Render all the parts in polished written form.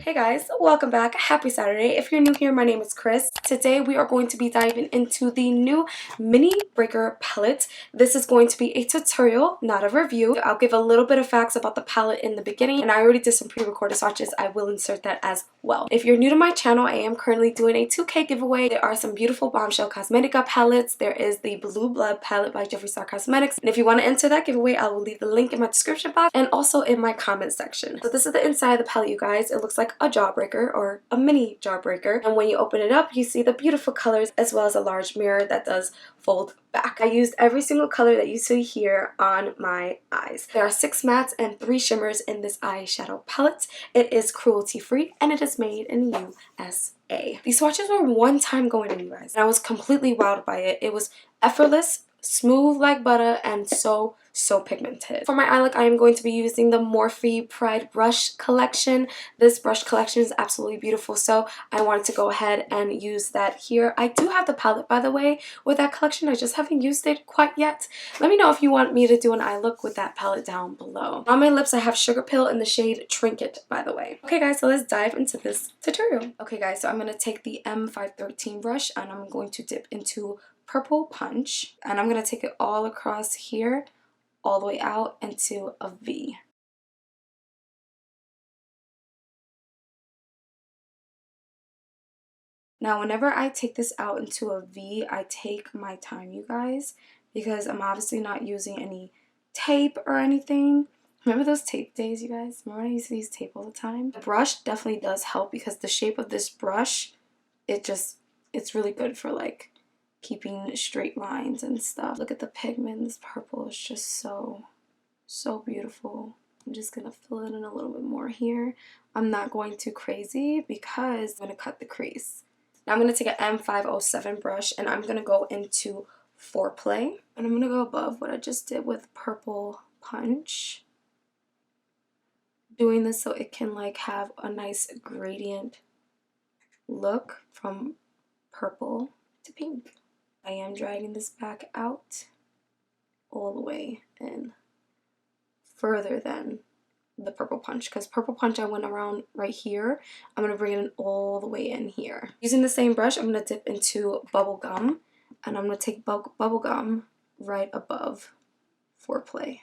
Hey guys, welcome back. Happy Saturday. If you're new here, my name is Chris. Today we are going to be diving into the new Mini Breaker palette. This is going to be a tutorial, not a review. I'll give a little bit of facts about the palette in the beginning, and I already did some pre-recorded swatches. I will insert that as well. If you're new to my channel, I am currently doing a 2K giveaway. There are some beautiful Bombshell Cosmetica palettes. There is the Blue Blood palette by Jeffree Cosmetics. And if you want to enter that giveaway, I will leave the link in my description box and also in my comment section. So this is the inside of the palette, you guys. It looks like a Jawbreaker or a mini Jawbreaker, and when you open it up you see the beautiful colors as well as a large mirror that does fold back. I used every single color that you see here on my eyes. There are 6 mattes and 3 shimmers in this eyeshadow palette. It is cruelty free and it is made in USA. These swatches were one time going in, you guys, and I was completely wowed by it. It was effortless, smooth like butter, and so pigmented. For my eye look, I am going to be using the Morphe Pride brush collection. This brush collection is absolutely beautiful, so I wanted to go ahead and use that here. I do have the palette, by the way, with that collection. I just haven't used it quite yet. Let me know if you want me to do an eye look with that palette down below. On my lips, I have Sugar Pill in the shade Trinket, by the way. Okay guys, so let's dive into this tutorial. Okay guys, so I'm going to take the M513 brush and I'm going to dip into Purple Punch, and I'm going to take it all across here, all the way out into a V. Now whenever I take this out into a V, I take my time, you guys, because I'm obviously not using any tape or anything. Remember those tape days, you guys? Remember when I used to use tape all the time? The brush definitely does help because the shape of this brush, it's really good for like keeping straight lines and stuff. Look at the pigment. This purple is just so beautiful. I'm just gonna fill it in a little bit more here. I'm not going too crazy because I'm gonna cut the crease. Now I'm gonna take an M507 brush and I'm gonna go into Foreplay, and I'm gonna go above what I just did with Purple Punch, doing this so it can like have a nice gradient look from purple to pink. I am dragging this back out all the way in, further than the Purple Punch, because Purple Punch I went around right here. I'm going to bring it all the way in here. Using the same brush, I'm going to dip into Bubblegum, and I'm going to take Bubblegum right above Foreplay.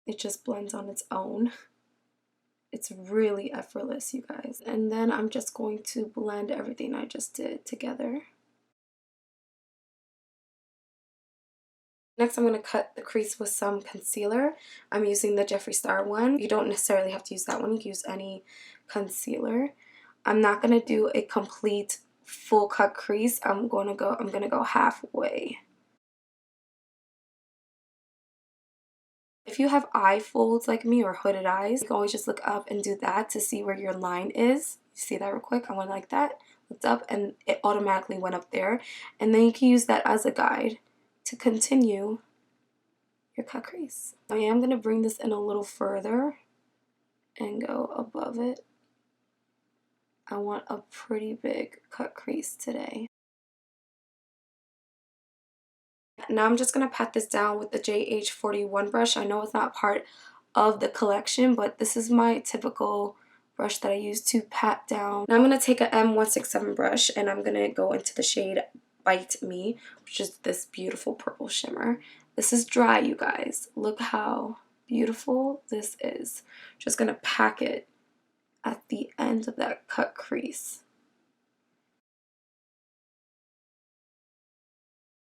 It just blends on its own. It's really effortless, you guys. And then I'm just going to blend everything I just did together. Next, I'm going to cut the crease with some concealer. I'm using the Jeffree Star one. You don't necessarily have to use that one. You can use any concealer. I'm not going to do a complete full cut crease. I'm gonna go halfway. If you have eye folds like me or hooded eyes, you can always just look up and do that to see where your line is. You see that real quick? I went like that, looked up, and it automatically went up there. And then you can use that as a guide to continue your cut crease. I am going to bring this in a little further and go above it. I want a pretty big cut crease today. Now I'm just going to pat this down with the JH41 brush. I know it's not part of the collection, but this is my typical brush that I use to pat down. Now I'm going to take an M167 brush and I'm going to go into the shade Bite Me, which is this beautiful purple shimmer. This is dry, you guys. Look how beautiful this is. Just going to pack it at the end of that cut crease.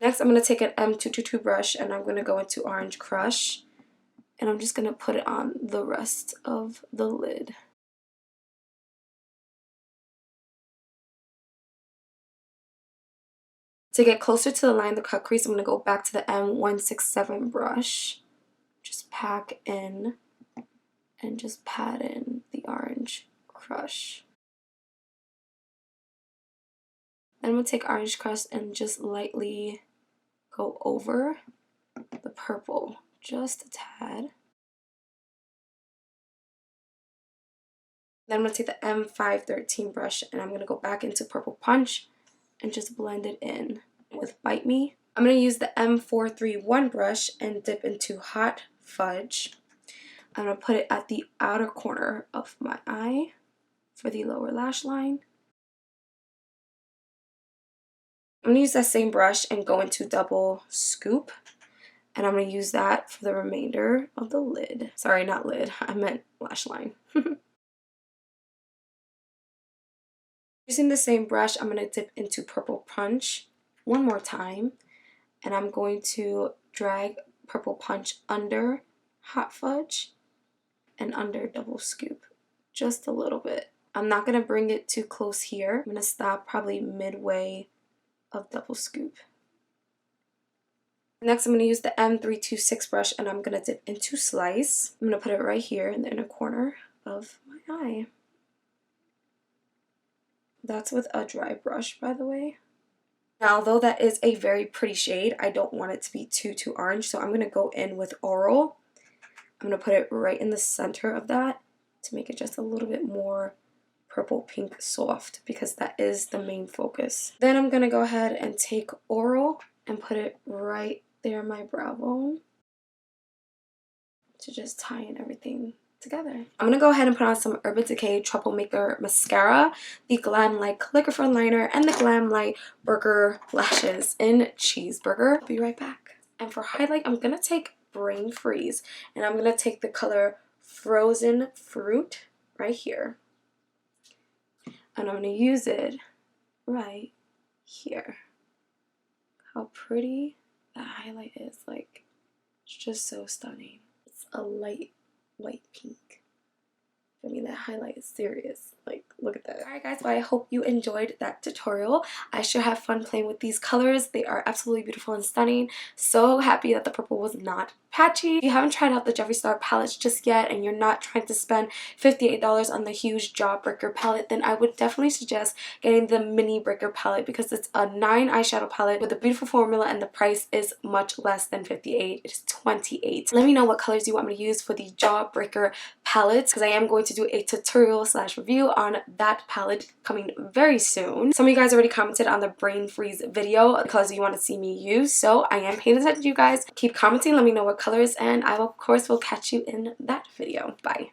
Next, I'm going to take an M222 brush and I'm going to go into Orange Crush, and I'm just going to put it on the rest of the lid. To get closer to the line of the cut crease, I'm going to go back to the M167 brush, just pack in and just pat in the Orange Crush. Then I'm going to take Orange Crush and just lightly go over the purple, just a tad. Then I'm going to take the M513 brush and I'm going to go back into Purple Punch and just blend it in with Bite Me. I'm going to use the M431 brush and dip into Hot Fudge. I'm going to put it at the outer corner of my eye for the lower lash line. I'm going to use that same brush and go into double scoop. And I'm going to use that for the remainder of the lid. Sorry, not lid. I meant lash line. Using the same brush, I'm going to dip into Purple Punch one more time. And I'm going to drag Purple Punch under Hot Fudge and under double scoop. Just a little bit. I'm not going to bring it too close here. I'm going to stop probably midway of double scoop. Next, I'm going to use the M326 brush and I'm going to dip into Slice. I'm going to put it right here in the inner corner of my eye. That's with a dry brush, by the way. Now, although that is a very pretty shade, I don't want it to be too orange, so I'm going to go in with Oral. I'm going to put it right in the center of that to make it just a little bit more purple pink soft, because that is the main focus. Then I'm going to go ahead and take Oral and put it right there in my brow bone to just tie in everything together. I'm going to go ahead and put on some Urban Decay Troublemaker Mascara, the Glam Light Calligrapher Liner, and the Glam Light Burger Lashes in Cheeseburger. I'll be right back. And for highlight, I'm going to take Brain Freeze, and I'm going to take the color Frozen Fruit right here. And I'm going to use it right here. How pretty that highlight is. Like, it's just so stunning. It's a light white pink. I mean, that highlight is serious. Like, look at that. Alright guys, well, I hope you enjoyed that tutorial. I sure have fun playing with these colors. They are absolutely beautiful and stunning. So happy that the purple was not patchy. If you haven't tried out the Jeffree Star palettes just yet and you're not trying to spend $58 on the huge Jawbreaker palette, then I would definitely suggest getting the mini breaker palette, because it's a 9 eyeshadow palette with a beautiful formula and the price is much less than $58. It is $28. Let me know what colors you want me to use for the Jawbreaker palette, because I am going to do a tutorial / review on that palette coming very soon. Some of you guys already commented on the Brain Freeze video because you want to see me use, so I am paying attention to you guys. Keep commenting, let me know what colors, and I will, of course will catch you in that video. Bye.